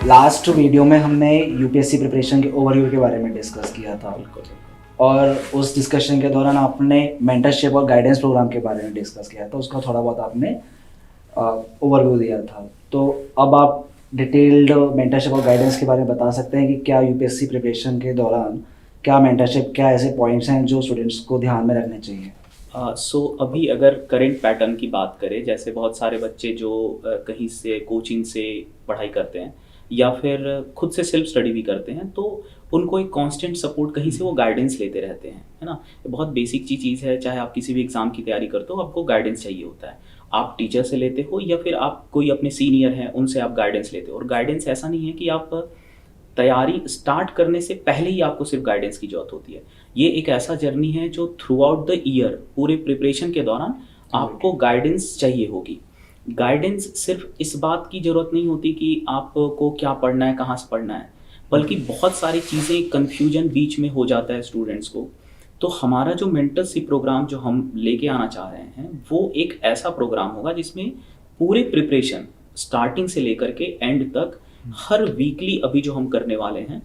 Last video में हमने UPSC preparation के ओवरव्यू के बारे में डिस्कस किया था और उस डिस्कशन के दौरान आपने मेंटरशिप और गाइडेंस प्रोग्राम के बारे में डिस्कस किया था, उसका थोड़ा बहुत आपने ओवरव्यू दिया था। तो अब आप डिटेल्ड मेंटरशिप और गाइडेंस के बारे में बता सकते हैं कि क्या यूपीएससी प्रिपरेशन के दौरान क्या मेंटरशिप, क्या ऐसे पॉइंट्स हैं जो स्टूडेंट्स को ध्यान में रखने चाहिए? अभी अगर करंट पैटर्न की बात करें, जैसे बहुत सारे बच्चे जो कहीं से कोचिंग से पढ़ाई करते हैं या फिर खुद से सेल्फ स्टडी भी करते हैं, तो उनको एक कांस्टेंट सपोर्ट कहीं से वो गाइडेंस लेते रहते हैं, है ना। बहुत बेसिक चीज़ है, चाहे आप किसी भी एग्ज़ाम की तैयारी करते हो आपको गाइडेंस चाहिए होता है। आप टीचर से लेते हो या फिर आप कोई अपने सीनियर हैं उनसे आप गाइडेंस लेते हो। और गाइडेंस ऐसा नहीं है कि आप तैयारी स्टार्ट करने से पहले ही आपको सिर्फ गाइडेंस की जरूरत होती है। ये एक ऐसा जर्नी है जो थ्रू आउट द ईयर, पूरे प्रिपरेशन के दौरान आपको गाइडेंस चाहिए होगी। गाइडेंस सिर्फ इस बात की ज़रूरत नहीं होती कि आपको क्या पढ़ना है, कहाँ से पढ़ना है, बल्कि बहुत सारी चीज़ें कन्फ्यूजन बीच में हो जाता है स्टूडेंट्स को। तो हमारा जो मेंटरशिप प्रोग्राम जो हम लेके आना चाह रहे हैं वो एक ऐसा प्रोग्राम होगा जिसमें पूरे प्रिपरेशन स्टार्टिंग से लेकर के एंड तक हर वीकली, अभी जो हम करने वाले हैं,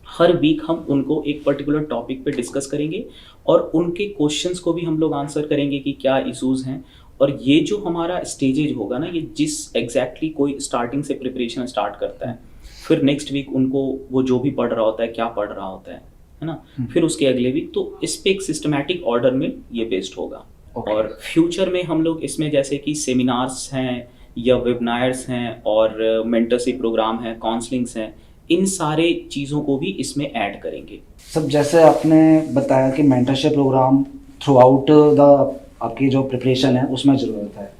हर वीक हम उनको एक पर्टिकुलर टॉपिक पे डिस्कस करेंगे और उनके क्वेश्चंस को भी हम लोग आंसर करेंगे कि क्या इश्यूज हैं। और ये जो हमारा स्टेजेज होगा ना, ये जिस एग्जैक्टली कोई स्टार्टिंग से प्रिपरेशन स्टार्ट करता है, फिर नेक्स्ट वीक उनको वो जो भी पढ़ रहा होता है, क्या पढ़ रहा होता है ना, फिर उसके अगले वीक, तो इस पे एक सिस्टमैटिक ऑर्डर में ये बेस्ड होगा। और फ्यूचर में हम लोग इसमें जैसे कि सेमिनार्स हैं या वेबिनार्स हैं और मेंटरशिप प्रोग्राम है, काउंसलिंग्स हैं, इन सारे चीज़ों को भी इसमें ऐड करेंगे। सब जैसे आपने बताया कि mentorship programme throughout the आपकी जो प्रिपरेशन है उसमें ज़रूरत है,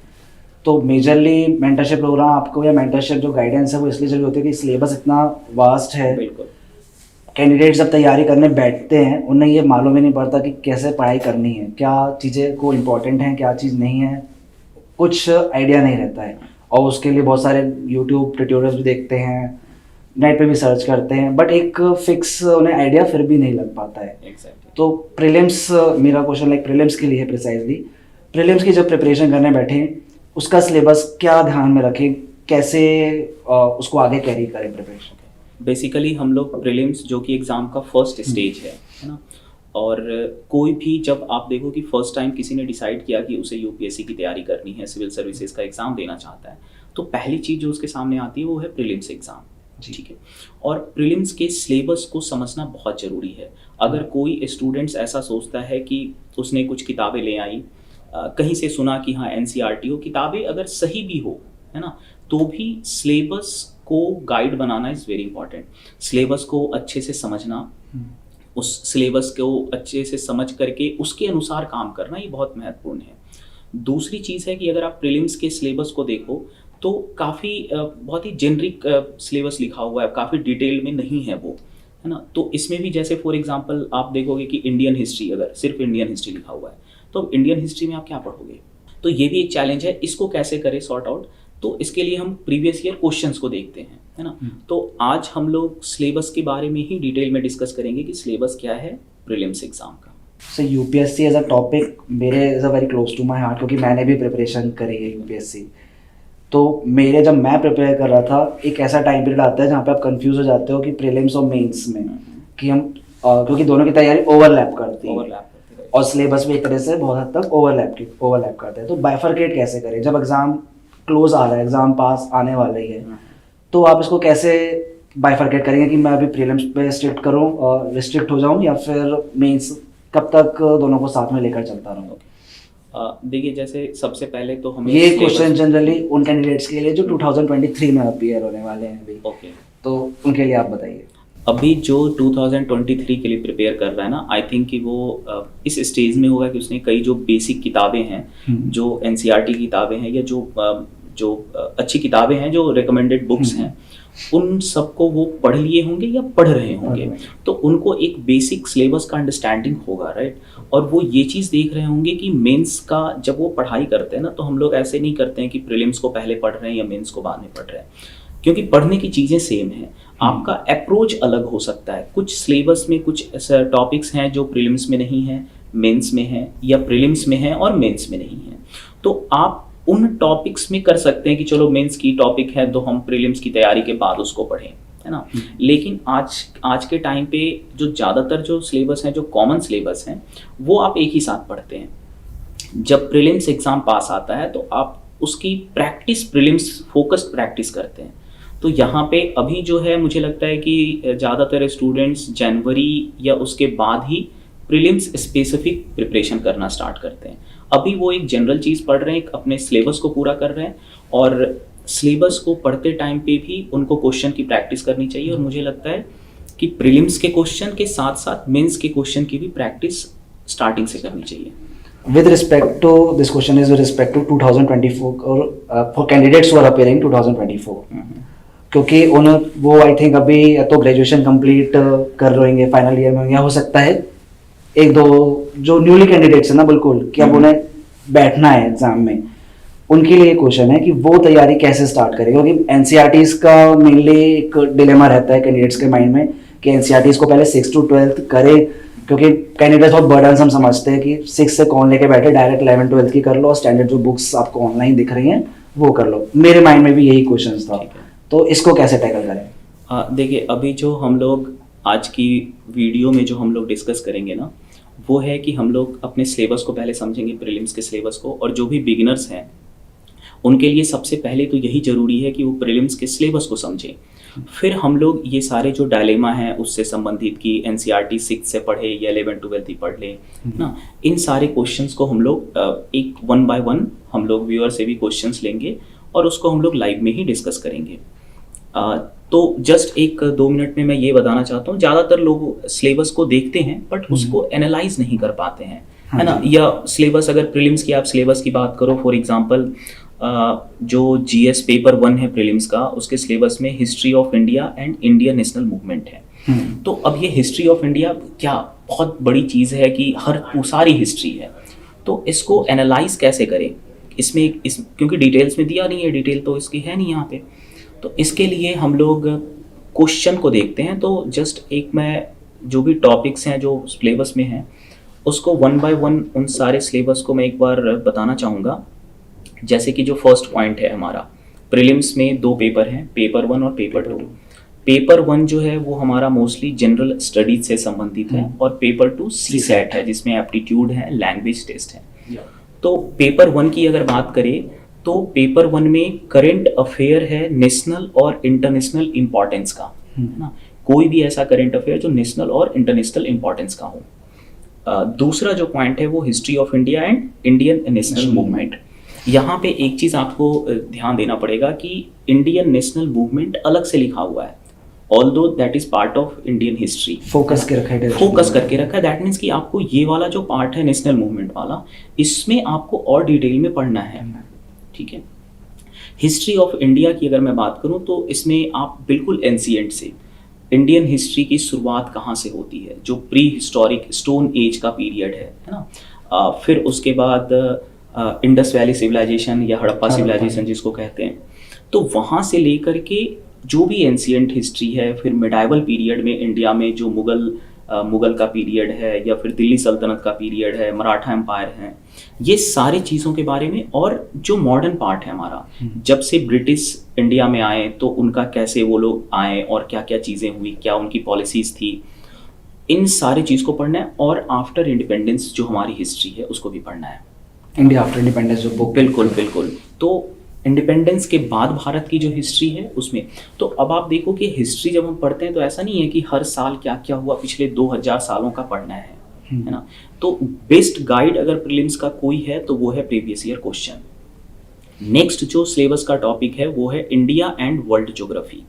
तो मेजरली मेंटरशिप प्रोग्राम आपको या मेंटरशिप जो गाइडेंस है वो इसलिए ज़रूरी होती है कि सिलेबस इतना वास्ट है। बिल्कुल। कैंडिडेट जब तैयारी करने बैठते हैं उन्हें ये मालूम ही नहीं पड़ता कि कैसे पढ़ाई करनी है, क्या चीज़ें को इम्पोर्टेंट हैं, क्या चीज़ नहीं है, कुछ आइडिया नहीं रहता है। और उसके लिए बहुत सारे यूट्यूब ट्यूटोरियल्स भी देखते हैं, नेट पे भी सर्च करते हैं, बट एक फिक्स उन्हें आइडिया फिर भी नहीं लग पाता है। Exactly. तो प्रीलिम्स, मेरा क्वेश्चन लाइक प्रीलिम्स के लिए है प्रिसाइजली। प्रीलिम्स की जब प्रिपरेशन करने बैठे उसका सिलेबस क्या ध्यान में रखें, कैसे उसको आगे कैरी करें प्रिपरेशन? बेसिकली हम लोग प्रीलिम्स जो कि एग्ज़ाम का फर्स्ट स्टेज है ना, और कोई भी जब आप देखो कि फर्स्ट टाइम किसी ने डिसाइड किया कि उसे यूपीएससी की तैयारी करनी है, सिविल सर्विसेज का एग्ज़ाम देना चाहता है, तो पहली चीज़ जो उसके सामने आती है वो है प्रीलिम्स एग्ज़ाम। ठीक है। और प्रीलिम्स के सिलेबस को समझना बहुत ज़रूरी है। अगर कोई स्टूडेंट्स ऐसा सोचता है कि उसने कुछ किताबें ले आई, कहीं से सुना कि हाँ एनसीईआरटी हो, किताबें अगर सही भी हो, है ना, तो भी सिलेबस को guide banana is very important. Syllabus को अच्छे से समझना, उस सिलेबस को अच्छे से समझ करके उसके अनुसार काम करना, ये बहुत महत्वपूर्ण है। दूसरी चीज़ है कि अगर आप प्रीलिम्स के सिलेबस को देखो तो काफ़ी बहुत ही जेनरिक सिलेबस लिखा हुआ है, काफ़ी डिटेल में नहीं है वो, है ना। तो इसमें भी जैसे फॉर एग्जांपल आप देखोगे कि इंडियन हिस्ट्री, अगर सिर्फ इंडियन हिस्ट्री लिखा हुआ है तो इंडियन हिस्ट्री में आप क्या पढ़ोगे, तो ये भी एक चैलेंज है। इसको कैसे करें सॉर्ट आउट, तो इसके लिए हम प्रीवियस ईयर क्वेश्चंस को देखते हैं, है ना। तो आज हम लोग सिलेबस के बारे में ही डिटेल में डिस्कस करेंगे कि सिलेबस क्या है प्रीलिम्स एग्जाम का। So UPSC as a topic मेरे is a very close to my heart, क्योंकि मैंने भी प्रिपरेशन करी है यूपीएससी। तो मेरे जब मैं प्रिपेयर कर रहा था, एक ऐसा टाइम पीरियड आता है जहाँ पे आप कंफ्यूज हो जाते हो कि प्रीलिम्स और मेंस में कि हम क्योंकि दोनों की तैयारी ओवरलैप करती है और सिलेबस भी एक तरह से बहुत हद तक ओवरलैप करते हैं। तो बाइफरकेट कैसे करें जब एग्ज़ाम क्लोज आ रहा है, एग्ज़ाम पास आने वाला ही है, तो आप इसको कैसे बाइफरकेट करेंगे कि मैं अभी प्रीलिम्स पे स्ट्रिक्ट करूँ और रिस्ट्रिक्ट हो जाऊँ, या फिर मेंस कब तक दोनों को साथ में लेकर चलता रहूँ? देखिए, जैसे सबसे पहले तो हमें ये क्वेश्चन जनरली उन कैंडिडेट्स के लिए जो 2023 में अपीयर होने वाले हैं अभी, ओके, तो उनके लिए आप बताइए। अभी जो 2023 के लिए प्रिपेयर कर रहा है ना, आई थिंक कि वो इस स्टेज में होगा कि उसने कई जो बेसिक किताबें हैं, जो एनसीईआरटी की किताबें हैं या जो अच्छी किताबें हैं, जो रिकमेंडेड बुक्स हैं, उन सबको वो पढ़ लिए होंगे या पढ़ रहे होंगे, तो उनको एक बेसिक सिलेबस का अंडरस्टैंडिंग होगा, राइट। और वो ये चीज़ देख रहे होंगे कि मेंस का जब वो पढ़ाई करते हैं ना, तो हम लोग ऐसे नहीं करते हैं कि प्रीलिम्स को पहले पढ़ रहे हैं या मेंस को बाद में पढ़ रहे हैं, क्योंकि पढ़ने की चीज़ें सेम हैं। आपका अप्रोच अलग हो सकता है। कुछ सिलेबस में कुछ टॉपिक्स हैं जो प्रीलिम्स में नहीं है, मेंस में है, या प्रीलिम्स में है और मेंस में नहीं है, तो आप उन टॉपिक्स में कर सकते हैं कि चलो मेंस की टॉपिक है तो हम प्रीलिम्स की तैयारी के बाद उसको पढ़ें, है ना। लेकिन आज के टाइम पे जो ज़्यादातर जो सिलेबस हैं, जो कॉमन सिलेबस हैं, वो आप एक ही साथ पढ़ते हैं। जब प्रीलिम्स एग्ज़ाम पास आता है तो आप उसकी प्रैक्टिस, प्रीलिम्स फोकस्ड प्रैक्टिस करते हैं। तो यहाँ पे अभी जो है मुझे लगता है कि ज़्यादातर स्टूडेंट्स जनवरी या उसके बाद ही प्रीलिम्स स्पेसिफिक प्रिपरेशन करना स्टार्ट करते हैं। अभी वो एक जनरल चीज़ पढ़ रहे हैं, अपने सिलेबस को पूरा कर रहे हैं, और सिलेबस को पढ़ते टाइम पे भी उनको क्वेश्चन की प्रैक्टिस करनी चाहिए। और मुझे लगता है कि प्रीलिम्स के क्वेश्चन के साथ साथ मेंस के क्वेश्चन की भी प्रैक्टिस स्टार्टिंग से करनी चाहिए। With respect to this question is with respect to 2024 or for candidates who are appearing 2024, क्योंकि वो आई थिंक अभी या तो ग्रेजुएशन कंप्लीट कर रहे होंगे, फाइनल ईयर में, या हो सकता है एक दो जो न्यूली कैंडिडेट्स है ना, बिल्कुल कि अब उन्हें बैठना है एग्जाम में, उनके लिए क्वेश्चन है कि वो तैयारी कैसे स्टार्ट करें। क्योंकि एनसीईआरटीज का मेनली एक डिलेमा रहता है कैंडिडेट्स के माइंड में कि एनसीईआरटीज को पहले 6 to 12 करे, क्योंकि कैंडिडेट्स बहुत बर्डन हम समझते हैं कि 6 से कौन लेके बैठे, डायरेक्ट 11 12 की कर लो और स्टैंडर्ड जो बुक्स आपको ऑनलाइन दिख रही हैं वो कर लो। मेरे माइंड में भी यही क्वेश्चन था, तो इसको कैसे टैकल करें? देखिए, अभी जो हम लोग आज की वीडियो में जो हम लोग डिस्कस करेंगे ना, वो है कि हम लोग अपने सिलेबस को पहले समझेंगे, प्रीलिम्स के सिलेबस को। और जो भी बिगिनर्स हैं उनके लिए सबसे पहले तो यही ज़रूरी है कि वो प्रीलिम्स के सिलेबस को समझें। फिर हम लोग ये सारे जो डायलेमा हैं उससे संबंधित कि एनसीईआरटी 6 से पढ़े या 11 12 ही पढ़ ले ना, इन सारे क्वेश्चंस को हम लोग एक 1 by 1 हम लोग व्यूअर से भी क्वेश्चंस लेंगे और उसको हम लोग लाइव में ही डिस्कस करेंगे। तो जस्ट 1-2 मिनट में मैं ये बताना चाहता हूँ, ज़्यादातर लोग सिलेबस को देखते हैं बट उसको एनालाइज नहीं कर पाते हैं, है ना। या सिलेबस, अगर प्रीलिम्स की आप सिलेबस की बात करो, फॉर एग्जांपल जो जीएस पेपर 1 है प्रीलिम्स का, उसके सिलेबस में history of India and Indian national movement है। तो अब ये हिस्ट्री ऑफ इंडिया क्या बहुत बड़ी चीज़ है कि सारी हिस्ट्री है, तो इसको एनालाइज कैसे करें, क्योंकि डिटेल्स में दिया नहीं है, डिटेल तो इसकी है नहीं यहाँ पे। तो इसके लिए हम लोग क्वेश्चन को देखते हैं। तो जस्ट मैं जो भी टॉपिक्स हैं जो सिलेबस में हैं उसको 1 by 1 उन सारे सिलेबस को मैं एक बार बताना चाहूँगा। जैसे कि जो फर्स्ट पॉइंट है हमारा, प्रीलिम्स में 2 पेपर हैं, पेपर 1 और पेपर 2। पेपर 1 जो है वो हमारा मोस्टली जनरल स्टडीज से संबंधित है, और पेपर 2 सीसैट है जिसमें एप्टीट्यूड है, लैंग्वेज टेस्ट है। तो पेपर 1 की अगर बात करें तो पेपर 1 में करंट अफेयर है नेशनल और इंटरनेशनल इम्पोर्टेंस का, है ना। कोई भी ऐसा करंट अफेयर जो नेशनल और इंटरनेशनल इम्पोर्टेंस का हो। दूसरा जो पॉइंट है वो history of India and Indian national movement. यहाँ पे एक चीज़ आपको ध्यान देना पड़ेगा कि इंडियन नेशनल मूवमेंट अलग से लिखा हुआ है, although that is part of Indian history, focus करके रखा है। दैट मीन्स कि आपको ये वाला जो पार्ट है नेशनल मूवमेंट वाला, इसमें आपको और डिटेल में पढ़ना है, ठीक है। हिस्ट्री ऑफ इंडिया की अगर मैं बात करूँ तो इसमें आप बिल्कुल एंशिएंट से, इंडियन हिस्ट्री की शुरुआत कहाँ से होती है, जो प्री हिस्टोरिक स्टोन एज का पीरियड है ना। फिर उसके बाद इंडस वैली सिविलाइजेशन या हड़प्पा सिविलाइजेशन जिसको कहते हैं, तो वहाँ से लेकर के जो भी एंशिएंट हिस्ट्री है, फिर मिडाइवल पीरियड में इंडिया में जो मुगल का पीरियड है, या फिर दिल्ली सल्तनत का पीरियड है, मराठा एम्पायर है, ये सारी चीज़ों के बारे में। और जो मॉडर्न पार्ट है हमारा, जब से ब्रिटिश इंडिया में आए तो उनका कैसे वो लोग आए और क्या क्या चीज़ें हुई, क्या उनकी पॉलिसीज़ थी, इन सारी चीज़ को पढ़ना है। और आफ्टर इंडिपेंडेंस जो हमारी हिस्ट्री है उसको भी पढ़ना है, इंडिया आफ्टर इंडिपेंडेंस जो बुक। बिल्कुल। तो इंडिपेंडेंस के बाद भारत की जो हिस्ट्री है उसमें, तो अब आप देखो कि हिस्ट्री जब हम पढ़ते हैं तो ऐसा नहीं है कि हर साल क्या क्या हुआ पिछले 2000 सालों का पढ़ना है ना। तो बेस्ट गाइड अगर प्रीलिम्स का कोई है तो वो है प्रीवियस ईयर क्वेश्चन। नेक्स्ट जो सिलेबस का टॉपिक है वो है इंडिया एंड वर्ल्ड ज्योग्राफी,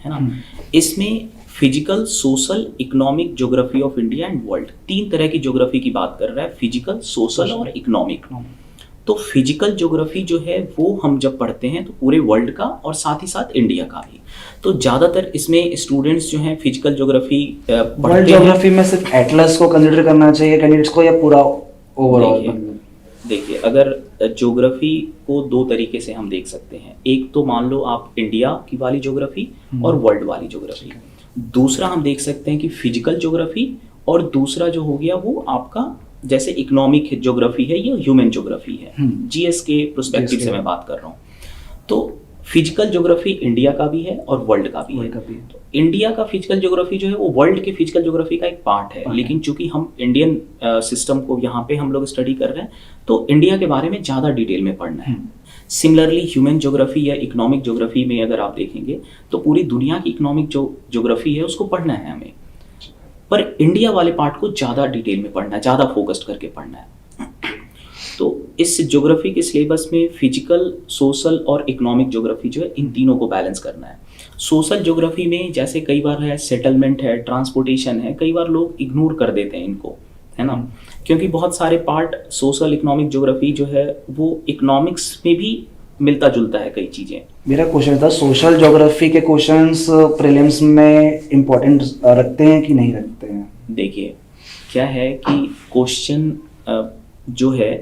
है ना। इसमें physical, social, economic geography of India and world, 3 तरह की ज्योग्राफी की बात कर रहा है, फिजिकल, सोशल और इकोनॉमिक। तो फिजिकल ज्योग्राफी जो है वो हम जब पढ़ते हैं तो पूरे वर्ल्ड का और साथ ही साथ इंडिया का भी। तो ज़्यादातर इसमें स्टूडेंट्स जो हैं फिजिकल ज्योग्राफी वर्ल्ड ज्योग्राफी में सिर्फ एटलस को कंसीडर करना चाहिए कैंडिडेट्स को, या पूरा ओवरऑल? देखिए, अगर ज्योग्राफी को 2 तरीके से हम देख सकते हैं। एक तो मान लो आप इंडिया की वाली ज्योग्राफी और वर्ल्ड वाली ज्योग्राफी। दूसरा हम देख सकते हैं कि फिजिकल ज्योग्राफी, और दूसरा जो हो गया वो आपका जैसे इकोनॉमिक ज्योग्राफी है या ह्यूमन ज्योग्राफी है, जीएस के प्रोस्पेक्टिव GS से मैं बात कर रहा हूँ। तो फिजिकल ज्योग्राफी इंडिया का भी है और वर्ल्ड का भी है। तो इंडिया का फिजिकल ज्योग्राफी जो है वो वर्ल्ड के फिजिकल ज्योग्राफी का एक पार्ट है, लेकिन चूंकि हम इंडियन सिस्टम को यहाँ पे हम लोग स्टडी कर रहे हैं तो इंडिया के बारे में ज़्यादा डिटेल में पढ़ना है। सिमिलरली ह्यूमन ज्योग्राफी या इकोनॉमिक ज्योग्राफी में अगर आप देखेंगे तो पूरी दुनिया की इकोनॉमिक जो ज्योग्राफी है उसको पढ़ना है हमें, पर इंडिया वाले पार्ट को ज़्यादा डिटेल में पढ़ना है, ज़्यादा फोकस्ड करके पढ़ना है। तो इस ज्योग्राफी के सिलेबस में फिजिकल, सोशल और इकोनॉमिक ज्योग्राफी जो है इन तीनों को बैलेंस करना है। सोशल ज्योग्राफी में जैसे कई बार है सेटलमेंट है, ट्रांसपोर्टेशन है, कई बार लोग इग्नोर कर देते हैं इनको, है ना, क्योंकि बहुत सारे पार्ट सोशल इकोनॉमिक ज्योग्राफी जो है वो इकोनॉमिक्स में भी मिलता जुलता है कई चीज़ें। मेरा क्वेश्चन था सोशल ज्योग्राफी के क्वेश्चंस प्रीलिम्स में इम्पोर्टेंट रखते हैं कि नहीं रखते हैं? देखिए क्या है कि क्वेश्चन जो है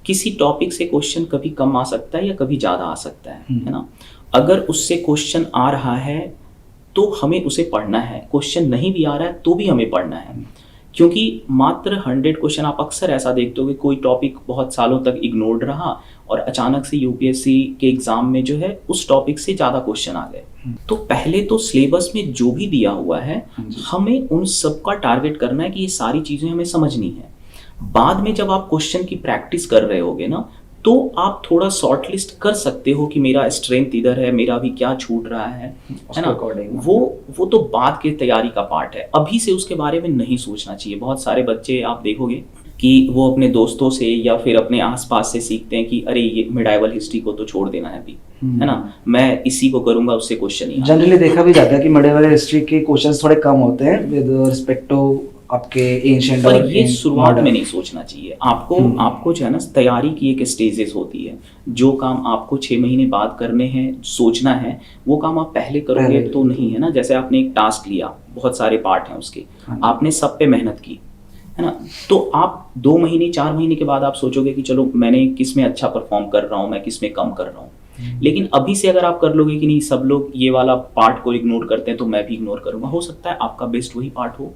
किसी टॉपिक से क्वेश्चन कभी कम आ सकता है या कभी ज़्यादा आ सकता है ना। अगर उससे क्वेश्चन आ रहा है तो हमें उसे पढ़ना है, क्वेश्चन नहीं भी आ रहा है तो भी हमें पढ़ना है, क्योंकि मात्र 100 क्वेश्चन आप अक्सर ऐसा देखते हो कि कोई टॉपिक बहुत सालों तक इग्नोर्ड रहा और अचानक से यूपीएससी के एग्जाम में जो है उस टॉपिक से ज़्यादा क्वेश्चन आ गए। तो पहले तो सिलेबस में जो भी दिया हुआ है हमें उन सब का टारगेट करना है कि ये सारी चीज़ें हमें समझनी है। बाद में जब आप क्वेश्चन की प्रैक्टिस कर रहे होगे ना तो आप थोड़ा शॉर्ट लिस्ट कर सकते हो कि मेरा स्ट्रेंथ इधर है, मेरा भी क्या छूट रहा है ना। वो तो बाद के तैयारी का पार्ट है, अभी से उसके बारे में नहीं सोचना चाहिए। बहुत सारे बच्चे आप देखोगे कि वो अपने दोस्तों से या फिर अपने आसपास से सीखते हैं कि अरे ये मिडाइवल हिस्ट्री को तो छोड़ देना है अभी, है ना, मैं इसी को करूंगा, उससे क्वेश्चन ही। जनरली देखा भी जाता है कि मिडाइवल हिस्ट्री के क्वेश्चंस थोड़े कम होते हैं विद रिस्पेक्ट टू आपके एंशिएंट। पर ये शुरुआत में नहीं सोचना चाहिए। आपको जो है ना तैयारी की एक स्टेजेस होती है, जो काम आपको 6 महीने बाद करने हैं, सोचना है, वो काम आप पहले करोगे तो नहीं, है ना। जैसे आपने एक टास्क लिया, बहुत सारे पार्ट हैं उसके, आपने सब पे मेहनत की, है ना, तो आप 2 महीने 4 महीने के बाद आप सोचोगे कि चलो मैंने किस में अच्छा परफॉर्म कर रहा हूँ, मैं किस में कम कर रहा हूँ। लेकिन अभी से अगर आप कर लोगे कि नहीं सब लोग ये वाला पार्ट को इग्नोर करते हैं तो मैं भी इग्नोर करूंगा, हो सकता है आपका बेस्ट वही पार्ट हो,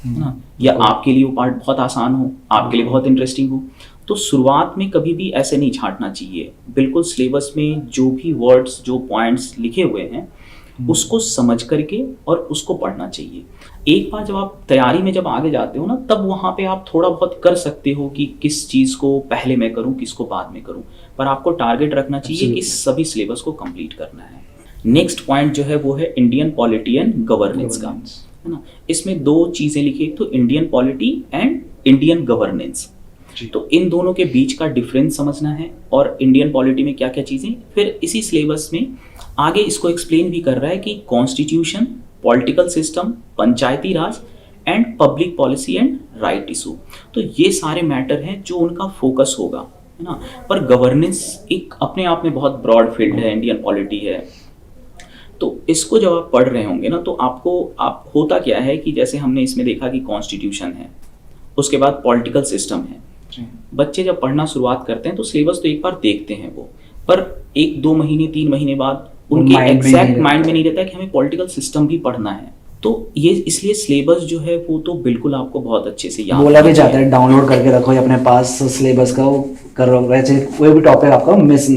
है ना, या आपके लिए वो पार्ट बहुत आसान हो, आपके लिए बहुत इंटरेस्टिंग हो। तो शुरुआत में कभी भी ऐसे नहीं छांटना चाहिए, बिल्कुल सिलेबस में जो भी वर्ड्स, जो पॉइंट्स लिखे हुए हैं उसको समझ करके और उसको पढ़ना चाहिए। एक बार जब आप तैयारी में जब आगे जाते हो ना तब वहाँ पे आप थोड़ा बहुत कर सकते हो कि किस चीज़ को पहले मैं करूँ, किसको बाद में करूँ, पर आपको टारगेट रखना चाहिए कि सभी सिलेबस को कंप्लीट करना है। नेक्स्ट पॉइंट जो है वो है इंडियन पॉलिटी एंड गवर्नेंस का, है ना। इसमें 2 चीज़ें लिखी, एक तो Indian polity and Indian governance. तो इन दोनों के बीच का डिफरेंस समझना है और इंडियन पॉलिटी में क्या क्या चीज़ें। फिर इसी सिलेबस में आगे इसको एक्सप्लेन भी कर रहा है कि constitution, political system, Panchayati Raj and public policy and right issue. तो ये सारे मैटर हैं जो उनका फोकस होगा, है ना। पर गवर्नेंस एक अपने आप में बहुत ब्रॉड फील्ड है, इंडियन पॉलिटी है, तो इसको जब आप पढ़ रहे होंगे ना तो आप होता क्या है कि जैसे हमने इसमें देखा कि कॉन्स्टिट्यूशन है, उसके बाद पॉलिटिकल सिस्टम है। बच्चे जब पढ़ना शुरुआत करते हैं तो सिलेबस तो एक बार देखते हैं वो, पर 1-2 महीने 3 महीने बाद उनके एग्जैक्ट माइंड में नहीं रहता है कि हमें पॉलिटिकल सिस्टम भी पढ़ना है। तो ये इसलिए सिलेबस जो है वो तो बिल्कुल आपको बहुत अच्छे से याद बोला भी जाता है डाउनलोड करके रखो या अपने पास सिलेबस का वो करो, वैसे कोई भी टॉपिक आपका मिस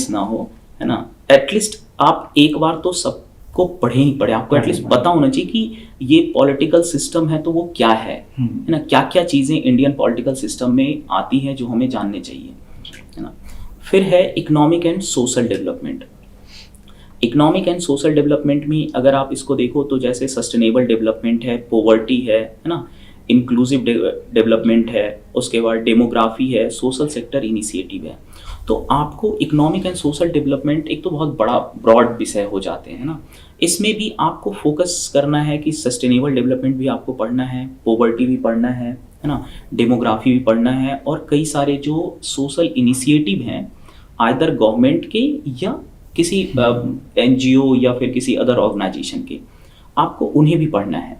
ना हो, है ना। एटलीस्ट आप एक बार तो सबको पढ़े ही पढ़े, आपको एटलीस्ट पता होना चाहिए कि ये पॉलिटिकल सिस्टम है तो वो क्या है ना, क्या क्या चीज़ें इंडियन पॉलिटिकल सिस्टम में आती हैं जो हमें जानने चाहिए, है ना। फिर है economic and social development. Economic and social development में अगर आप इसको देखो तो जैसे सस्टेनेबल डेवलपमेंट है, पॉवर्टी है ना, इंक्लूसिव डेवलपमेंट है, उसके बाद डेमोग्राफी है, सोशल सेक्टर इनिशिएटिव है। तो आपको इकोनॉमिक एंड सोशल डेवलपमेंट एक तो बहुत बड़ा ब्रॉड विषय हो जाते हैं ना, इसमें भी आपको फोकस करना है कि सस्टेनेबल डेवलपमेंट भी आपको पढ़ना है, पॉवर्टी भी पढ़ना है ना, डेमोग्राफी भी पढ़ना है, और कई सारे जो सोशल इनिशिएटिव हैं आइदर गवर्नमेंट के या किसी एनजीओ या फिर किसी अदर ऑर्गेनाइजेशन के, आपको उन्हें भी पढ़ना है।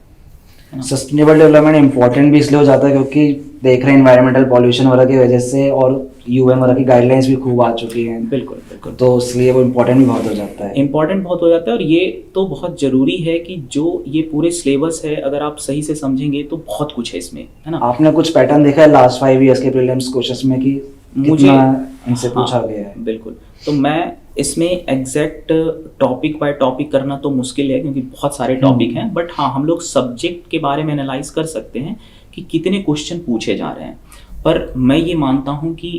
सस्टेनेबल डेवलपमेंट इंपॉर्टेंट भी इसलिए हो जाता है क्योंकि देख रहे हैं एनवायरमेंटल पॉल्यूशन वगैरह की वजह से और यूएन वगैरह की गाइडलाइंस भी खूब आ चुकी हैं, बिल्कुल बिल्कुल। तो इसलिए वो इम्पोर्टेंट भी बहुत हो जाता है। इम्पॉर्टेंट बहुत हो जाता है, और ये तो बहुत ज़रूरी है कि जो ये पूरे सिलेबस है अगर आप सही से समझेंगे तो बहुत कुछ है इसमें, है ना। आपने कुछ पैटर्न देखा है लास्ट 5 ईयर्स के प्रीलिम्स क्वेश्चंस में कि मुझे कितना इनसे पूछा हाँ, गया है? बिल्कुल। तो मैं इसमें एग्जैक्ट टॉपिक बाय टॉपिक करना तो मुश्किल है क्योंकि बहुत सारे टॉपिक हैं, बट हाँ हम लोग सब्जेक्ट के बारे में एनालाइज कर सकते हैं कि कितने क्वेश्चन पूछे जा रहे हैं। पर मैं ये मानता हूँ कि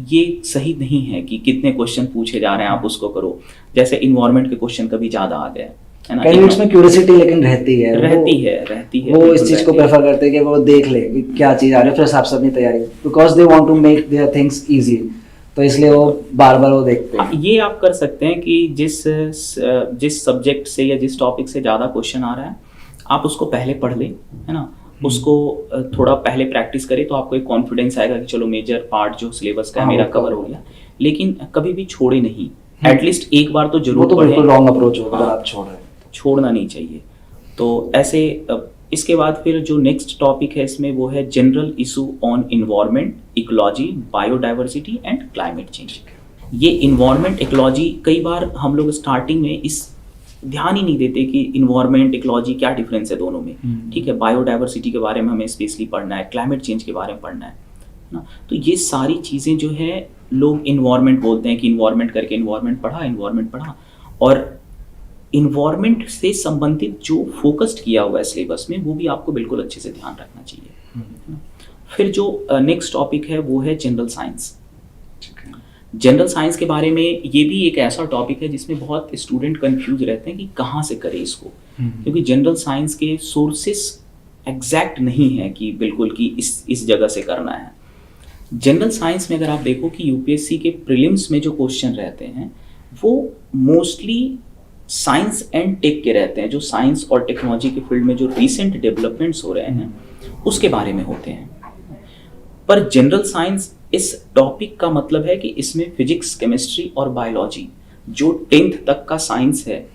ये सही नहीं है कि कितने क्वेश्चन पूछे जा रहे हैं आप उसको करो। जैसे इन्वायरमेंट के क्वेश्चन कभी ज़्यादा आ गए, है ना। कैंडिडेट्स में क्यूरियोसिटी लेकिन रहती है, रहती है वो इस बिल्कुल चीज को रहती है। प्रेफर करते हैं कि वो देख ले कि क्या चीज आ रही है, फिर हिसाब से अपनी तैयारी, because they want to make their things easy, तो इसलिए वो बार बार वो देखते हाँ, हैं। ये आप कर सकते हैं कि जिस सब्जेक्ट से या जिस टॉपिक से ज़्यादा क्वेश्चन आ रहा है आप उसको पहले पढ़ लें, है ना। उसको थोड़ा पहले प्रैक्टिस करें तो आपको एक कॉन्फिडेंस आएगा कि चलो मेजर पार्ट जो सिलेबस का है हाँ, मेरा वो कवर cover हो गया। लेकिन कभी भी छोड़े नहीं, एटलीस्ट एक बार तो वो जरूर तो बिल्कुल पढ़ें, रॉन्ग अप्रोच होगा अगर हाँ। आप छोड़ रहे हैं। छोड़ना नहीं चाहिए। तो ऐसे इसके बाद फिर जो नेक्स्ट टॉपिक है इसमें वो है general issue on environment, ecology, biodiversity and climate change. ये इन्वायरमेंट इकोलॉजी कई बार हम लोग स्टार्टिंग में इस ध्यान ही नहीं देते कि इन्वायरमेंट इकोलॉजी क्या डिफरेंस है दोनों में, ठीक है। बायोडाइवर्सिटी के बारे में हमें स्पेशली पढ़ना है, क्लाइमेट चेंज के बारे में पढ़ना है ना। तो ये सारी चीज़ें जो है लोग इन्वायरमेंट बोलते हैं कि इन्वायरमेंट करके इन्वायरमेंट पढ़ा, और इन्वायरमेंट से संबंधित जो फोकस्ड किया हुआ है सिलेबस में वो भी आपको बिल्कुल अच्छे से ध्यान रखना चाहिए। फिर जो नेक्स्ट टॉपिक है वो है जनरल साइंस। जनरल साइंस के बारे में ये भी एक ऐसा टॉपिक है जिसमें बहुत स्टूडेंट कंफ्यूज रहते हैं कि कहाँ से करें इसको, क्योंकि जनरल साइंस के सोर्सेस एग्जैक्ट नहीं है कि बिल्कुल कि इस जगह से करना है। जनरल साइंस में अगर आप देखो कि यूपीएससी के प्रीलिम्स में जो क्वेश्चन रहते हैं वो मोस्टली साइंस एंड टेक के रहते हैं, जो साइंस और टेक्नोलॉजी के फील्ड में जो रिसेंट डेवलपमेंट्स हो रहे हैं उसके बारे में होते हैं। पर जनरल साइंस इस टॉपिक का मतलब है कि इसमें फिजिक्स, केमिस्ट्री और बायोलॉजी जो 10th तक का साइंस है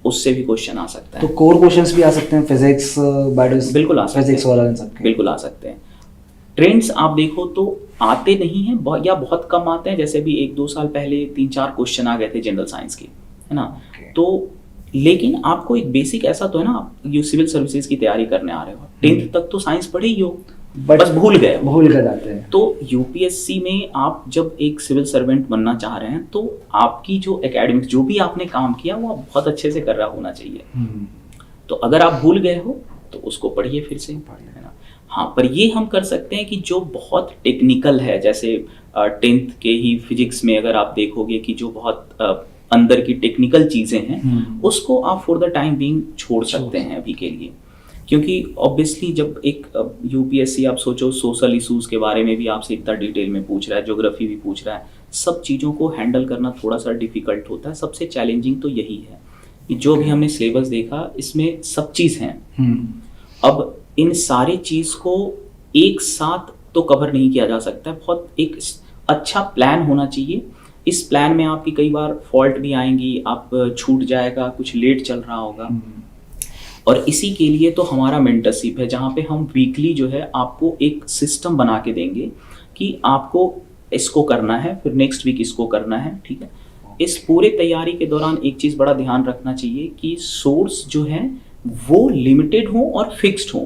उससे भी क्वेश्चन आ सकता है। तो कोर क्वेश्चंस भी आ सकते हैं, फिजिक्स, बायोलॉजी, बिल्कुल आ सकते हैं, फिजिक्स वाला इन सबके बिल्कुल आ सकते हैं। ट्रेंड्स आप देखो तो आते नहीं हैं या बहुत कम आते हैं, जैसे भी 1-2 साल पहले 3-4 क्वेश्चन आ गए थे जनरल साइंस के, है ना। तो लेकिन आपको एक बेसिक ऐसा तो है ना, आप ये सिविल सर्विसेज की तैयारी करने आ रहे हो, 10th तक तो साइंस पढ़े ही हो, बस भूल गए जाते हैं। तो यूपीएससी में आप जब एक सिविल सर्वेंट बनना चाह रहे हैं तो आपकी जो एकेडमिक्स जो भी आपने काम किया वो आप बहुत अच्छे से कर रहा होना चाहिए। तो अगर आप भूल गए हो तो उसको पढ़िए फिर से, है ना। हाँ, पर ये हम कर सकते हैं कि जो बहुत टेक्निकल है, जैसे 10th के ही फिजिक्स में अगर आप देखोगे कि जो बहुत अंदर की टेक्निकल चीज़ें हैं उसको आप फॉर द टाइम बीइंग छोड़ सकते हैं अभी के लिए, क्योंकि ऑब्वियसली जब एक यूपीएससी आप सोचो सोशल इशूज़ के बारे में भी आपसे इतना डिटेल में पूछ रहा है, ज्योग्राफी भी पूछ रहा है, सब चीज़ों को हैंडल करना थोड़ा सा डिफिकल्ट होता है। सबसे चैलेंजिंग तो यही है कि जो भी हमने सिलेबस देखा इसमें सब चीज़ हैं। अब इन सारी चीज़ को एक साथ तो कवर नहीं किया जा सकता, बहुत एक अच्छा प्लान होना चाहिए। इस प्लान में आपकी कई बार फॉल्ट भी आएंगी, आप छूट जाएगा, कुछ लेट चल रहा होगा, और इसी के लिए तो हमारा मेंटरशिप है जहाँ पे हम वीकली जो है आपको एक सिस्टम बना के देंगे कि आपको इसको करना है, फिर नेक्स्ट वीक इसको करना है, ठीक है। इस पूरे तैयारी के दौरान एक चीज़ बड़ा ध्यान रखना चाहिए कि सोर्स जो है वो लिमिटेड हो और फिक्स्ड हो।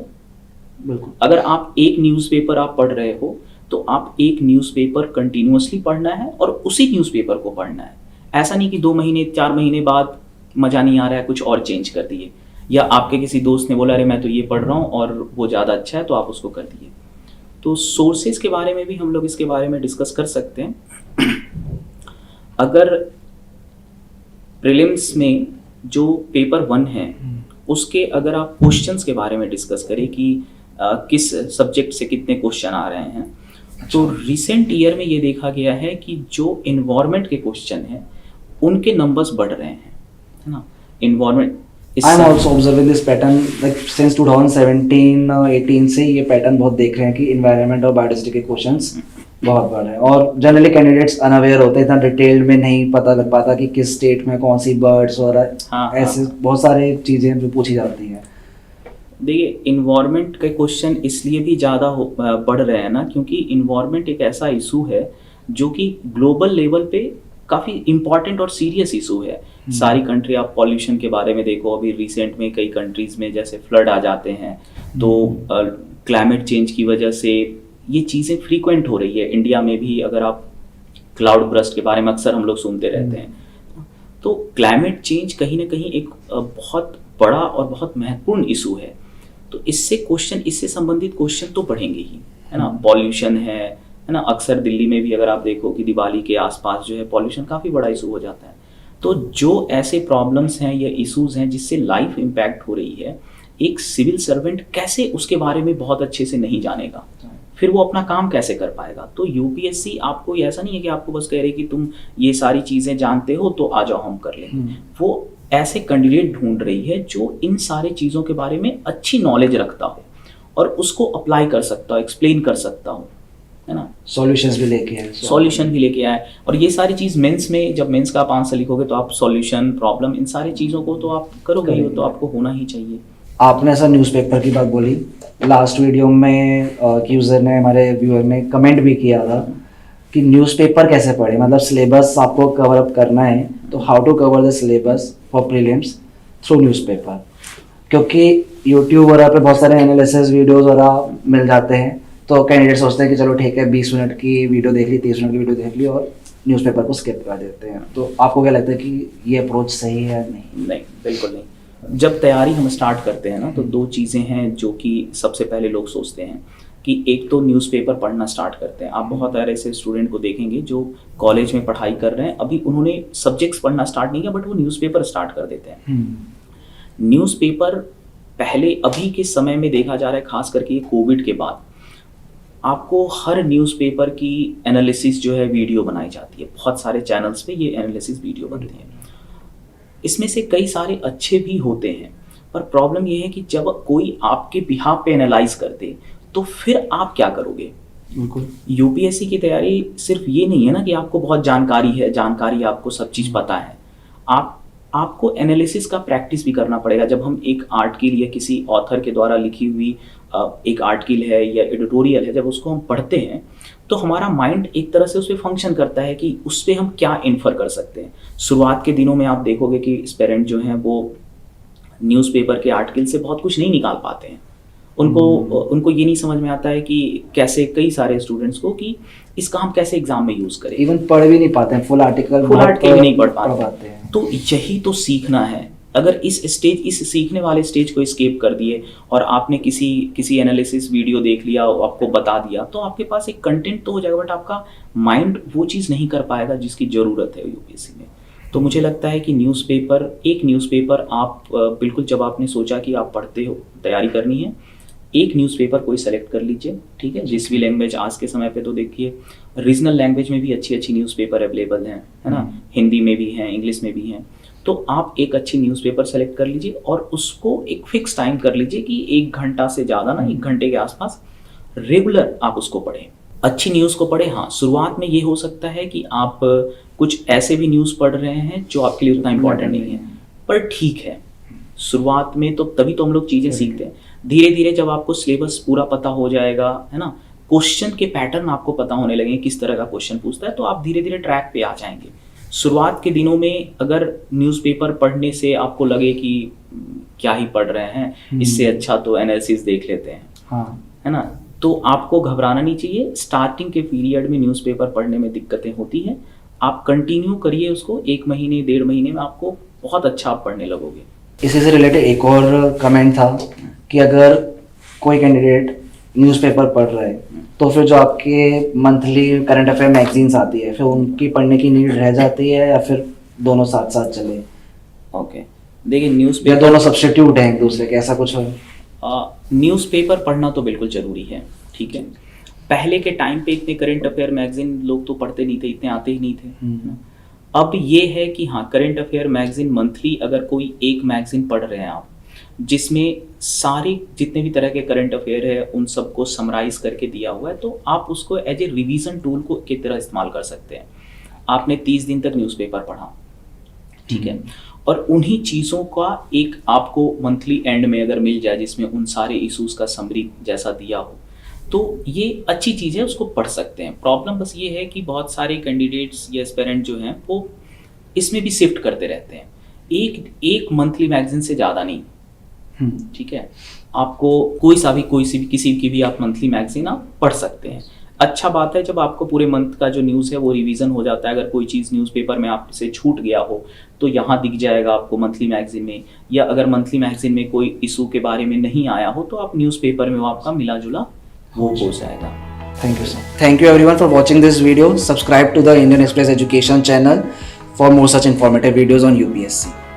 बिल्कुल, अगर आप एक न्यूज़पेपर आप पढ़ रहे हो तो आप एक न्यूज़पेपर कंटिन्यूअसली पढ़ना है और उसी न्यूज़पेपर को पढ़ना है। ऐसा नहीं कि 2 महीने 4 महीने बाद मज़ा नहीं आ रहा है कुछ और चेंज कर दिए, या आपके किसी दोस्त ने बोला अरे मैं तो ये पढ़ रहा हूँ और वो ज़्यादा अच्छा है तो आप उसको कर दिए। तो सोर्सेज के बारे में भी हम लोग इसके बारे में डिस्कस कर सकते हैं। अगर प्रीलिम्स में जो पेपर 1 है उसके अगर आप क्वेश्चंस के बारे में डिस्कस करें कि किस सब्जेक्ट से कितने क्वेश्चन आ रहे हैं, तो रिसेंट ईयर में ये देखा गया है कि जो इन्वायरमेंट के क्वेश्चन हैं उनके नंबर्स बढ़ रहे हैं, है ना। Environment I am also observing this pattern, like since 2017-18 से ये पैटर्न बहुत देख रहे हैं कि इन्वायरमेंट और बायोडाइवर्सिटी के क्वेश्चंस बहुत बढ़ रहे हैं, और जनरली कैंडिडेट्स अनअवेयर होते हैं, इतना डिटेल में नहीं पता लग पाता कि किस स्टेट में कौन सी बर्ड्स और ऐसे बहुत सारे चीज़ें जो पूछी जाती हैं। देखिए इन्वायरमेंट के क्वेश्चन इसलिए भी ज़्यादा बढ़ रहे हैं ना, क्योंकि इन्वायरमेंट एक ऐसा इशू है जो कि ग्लोबल लेवल पे काफ़ी इम्पॉर्टेंट और सीरियस इशू है। सारी कंट्री, आप पॉल्यूशन के बारे में देखो, अभी रिसेंट में कई कंट्रीज़ में जैसे फ्लड आ जाते हैं, तो क्लाइमेट चेंज की वजह से ये चीज़ें फ्रीक्वेंट हो रही है। इंडिया में भी अगर आप क्लाउड बर्स्ट के बारे में अक्सर हम लोग सुनते रहते हैं, तो क्लाइमेट चेंज कहीं ना कहीं एक बहुत बड़ा और बहुत महत्वपूर्ण इशू है। तो इससे संबंधित क्वेश्चन तो बढ़ेंगे ही, है ना। पॉल्यूशन है ना, अक्सर दिल्ली में भी अगर आप देखो कि दिवाली के आसपास जो है पॉल्यूशन काफ़ी बड़ा इशू हो जाता है। तो जो ऐसे प्रॉब्लम्स हैं या इश्यूज़ हैं जिससे लाइफ इम्पैक्ट हो रही है, एक सिविल सर्वेंट कैसे उसके बारे में बहुत अच्छे से नहीं जानेगा, फिर वो अपना काम कैसे कर पाएगा। तो यूपीएससी आपको ऐसा नहीं है कि आपको बस कह रहे कि तुम ये सारी चीज़ें जानते हो तो आ जाओ हम कर लेंगे। वो ऐसे कैंडिडेट ढूंढ रही है जो इन सारी चीज़ों के बारे में अच्छी नॉलेज रखता हो और उसको अप्लाई कर सकता हो, एक्सप्लेन कर सकता हो, है ना। सॉल्यूशंस भी लेके आए, सॉल्यूशन भी लेके आए। और ये सारी चीज़ मेंस में, जब मेंस का आप आंसर लिखोगे तो आप सॉल्यूशन, प्रॉब्लम, इन सारी चीज़ों को तो आप करोगे ही, तो आपको होना ही चाहिए। आपने ऐसा न्यूज़पेपर की बात बोली, लास्ट वीडियो में यूज़र ने, हमारे व्यूअर ने कमेंट भी किया था कि न्यूज़पेपर कैसे पढ़े, मतलब सिलेबस आपको कवर अप करना है तो how to cover the syllabus for prelims through newspaper. क्योंकि यूट्यूब वगैरह पे बहुत सारे एनालिसिस वीडियोस वगैरह मिल जाते हैं, तो कैंडिडेट सोचते हैं कि चलो ठीक है 20 मिनट की वीडियो देख ली, 30 मिनट की वीडियो देख ली और न्यूज़पेपर को स्किप कर देते हैं। तो आपको क्या लगता है कि ये अप्रोच सही है? नहीं, बिल्कुल नहीं। जब तैयारी हम स्टार्ट करते हैं ना, तो दो चीज़ें हैं जो कि सबसे पहले लोग सोचते हैं कि एक तो न्यूज़पेपर पढ़ना स्टार्ट करते हैं। आप बहुत सारे ऐसे स्टूडेंट को देखेंगे जो कॉलेज में पढ़ाई कर रहे हैं, अभी उन्होंने सब्जेक्ट्स पढ़ना स्टार्ट नहीं किया, बट वो न्यूज़पेपर स्टार्ट कर देते हैं। न्यूज़पेपर पहले, अभी के समय में देखा जा रहा है, खास करके ये कोविड के बाद, आपको हर न्यूज़पेपर की एनालिसिस जो है वीडियो बनाई जाती है। बहुत सारे चैनल्स पे ये एनालिसिस वीडियो बनती है। इसमें से कई सारे अच्छे भी होते हैं, पर प्रॉब्लम ये है कि जब कोई आपके बिहाफ पे एनालाइज कर दे तो फिर आप क्या करोगे। बिल्कुल। यूपीएससी की तैयारी सिर्फ ये नहीं है ना कि आपको बहुत जानकारी है, आपको सब चीज़ पता है। आपको एनालिसिस का प्रैक्टिस भी करना पड़ेगा। जब हम एक आर्टिकल या किसी ऑथर के द्वारा लिखी हुई एक आर्टिकल है या एडिटोरियल है, जब उसको हम पढ़ते हैं तो हमारा माइंड एक तरह से उस पर फंक्शन करता है कि उस पर हम क्या इन्फर कर सकते हैं। शुरुआत के दिनों में आप देखोगे कि एस्पिरेंट जो हैं वो न्यूज़पेपर के आर्टिकल से बहुत कुछ नहीं निकाल पाते हैं। उनको ये नहीं समझ में आता है कि कैसे, कई सारे स्टूडेंट्स को, कि इसका हम कैसे एग्जाम में यूज़ करें। इवन पढ़ भी नहीं पाते हैं, फुल आर्टिकल भी नहीं पढ़ पाते हैं। तो यही तो सीखना है। अगर इस सीखने वाले स्टेज को स्केप कर दिए और आपने किसी एनालिसिस वीडियो देख लिया, आपको बता दिया, तो आपके पास एक कंटेंट तो हो जाएगा, बट आपका माइंड वो चीज़ नहीं कर पाएगा जिसकी ज़रूरत है यूपीएससी में। तो मुझे लगता है कि एक न्यूज़पेपर आप बिल्कुल, जब आपने सोचा कि आप पढ़ते हो, तैयारी करनी है, एक न्यूज़पेपर कोई सेलेक्ट कर लीजिए, ठीक है। जिस भी लैंग्वेज, आज के समय पे तो देखिए रीजनल लैंग्वेज में भी अच्छी न्यूज़पेपर अवेलेबल हैं, है ना। हिंदी में भी हैं, इंग्लिश में भी हैं। तो आप एक अच्छी न्यूज़पेपर सेलेक्ट कर लीजिए और उसको एक फिक्स टाइम कर लीजिए कि 1 घंटा से ज़्यादा ना, 1 घंटे के आसपास रेगुलर आप उसको पढ़ें, अच्छी न्यूज़ को पढ़ें। हाँ, शुरुआत में ये हो सकता है कि आप कुछ ऐसे भी न्यूज़ पढ़ रहे हैं जो आपके लिए उतना इम्पोर्टेंट नहीं है, पर ठीक है, शुरुआत में तो तभी तो हम लोग चीज़ें सीखते हैं। धीरे धीरे जब आपको सिलेबस पूरा पता हो जाएगा, है ना, क्वेश्चन के पैटर्न आपको पता होने लगेंगे, किस तरह का क्वेश्चन पूछता है, तो आप धीरे धीरे ट्रैक पे आ जाएंगे। शुरुआत के दिनों में अगर न्यूज़पेपर पढ़ने से आपको लगे कि क्या ही पढ़ रहे हैं, इससे अच्छा तो एनालिसिस देख लेते हैं, हाँ, है ना, तो आपको घबराना नहीं चाहिए। स्टार्टिंग के पीरियड में न्यूज़पेपर पढ़ने में दिक्कतें होती हैं, आप कंटिन्यू करिए उसको, 1 महीने 1.5 महीने में आपको बहुत अच्छा आप पढ़ने लगोगे। इसी से रिलेटेड एक और कमेंट था कि अगर कोई कैंडिडेट न्यूज़पेपर पढ़ रहा है तो फिर जो आपके मंथली करंट अफेयर मैगजीन्स आती है, फिर उनकी पढ़ने की नीड रह जाती है या फिर दोनों साथ साथ चले? ओके, देखिए न्यूज़पेपर, या दोनों सब्स्टिट्यूट हैं एक दूसरे के, ऐसा कुछ हो? न्यूज़पेपर पढ़ना तो बिल्कुल ज़रूरी है, ठीक है। पहले के टाइम पे इतने करंट अफेयर मैगजीन लोग तो पढ़ते नहीं थे, इतने आते ही नहीं थे। अब ये है कि हाँ, करंट अफेयर मैगजीन मंथली, अगर कोई एक मैगजीन पढ़ रहे हैं आप, जिसमें सारे जितने भी तरह के करंट अफेयर है उन सबको समराइज करके दिया हुआ है, तो आप उसको एज ए रिवीजन टूल को की तरह इस्तेमाल कर सकते हैं। आपने 30 दिन तक न्यूज़पेपर पढ़ा, ठीक है, और उन्हीं चीज़ों का एक आपको मंथली एंड में अगर मिल जाए जिसमें उन सारे इश्यूज़ का समरी जैसा दिया हो, तो ये अच्छी चीज़ है, उसको पढ़ सकते हैं। प्रॉब्लम बस ये है कि बहुत सारे कैंडिडेट्स या एस्पिरेंट जो हैं वो इसमें भी शिफ्ट करते रहते हैं। एक मंथली मैगज़ीन से ज़्यादा नहीं, ठीक है? आपको कोई सी भी किसी की भी आप मंथली मैगज़ीन आप पढ़ सकते हैं। अच्छा बात है जब आपको पूरे मंथ का जो न्यूज़ है वो रिवीजन हो जाता है। अगर कोई चीज़ न्यूज़पेपर में आपसे छूट गया हो तो यहाँ दिख जाएगा आपको मंथली मैगज़ीन में, या अगर मंथली मैगज़ीन में कोई इशू के बारे में नहीं आया हो तो आप न्यूज़पेपर में वो आपका मिला-जुला वो हो जाएगा। Thank you, sir. Thank you everyone for watching this video. Subscribe to the Indian Express Education channel for more such informative videos on UPSC.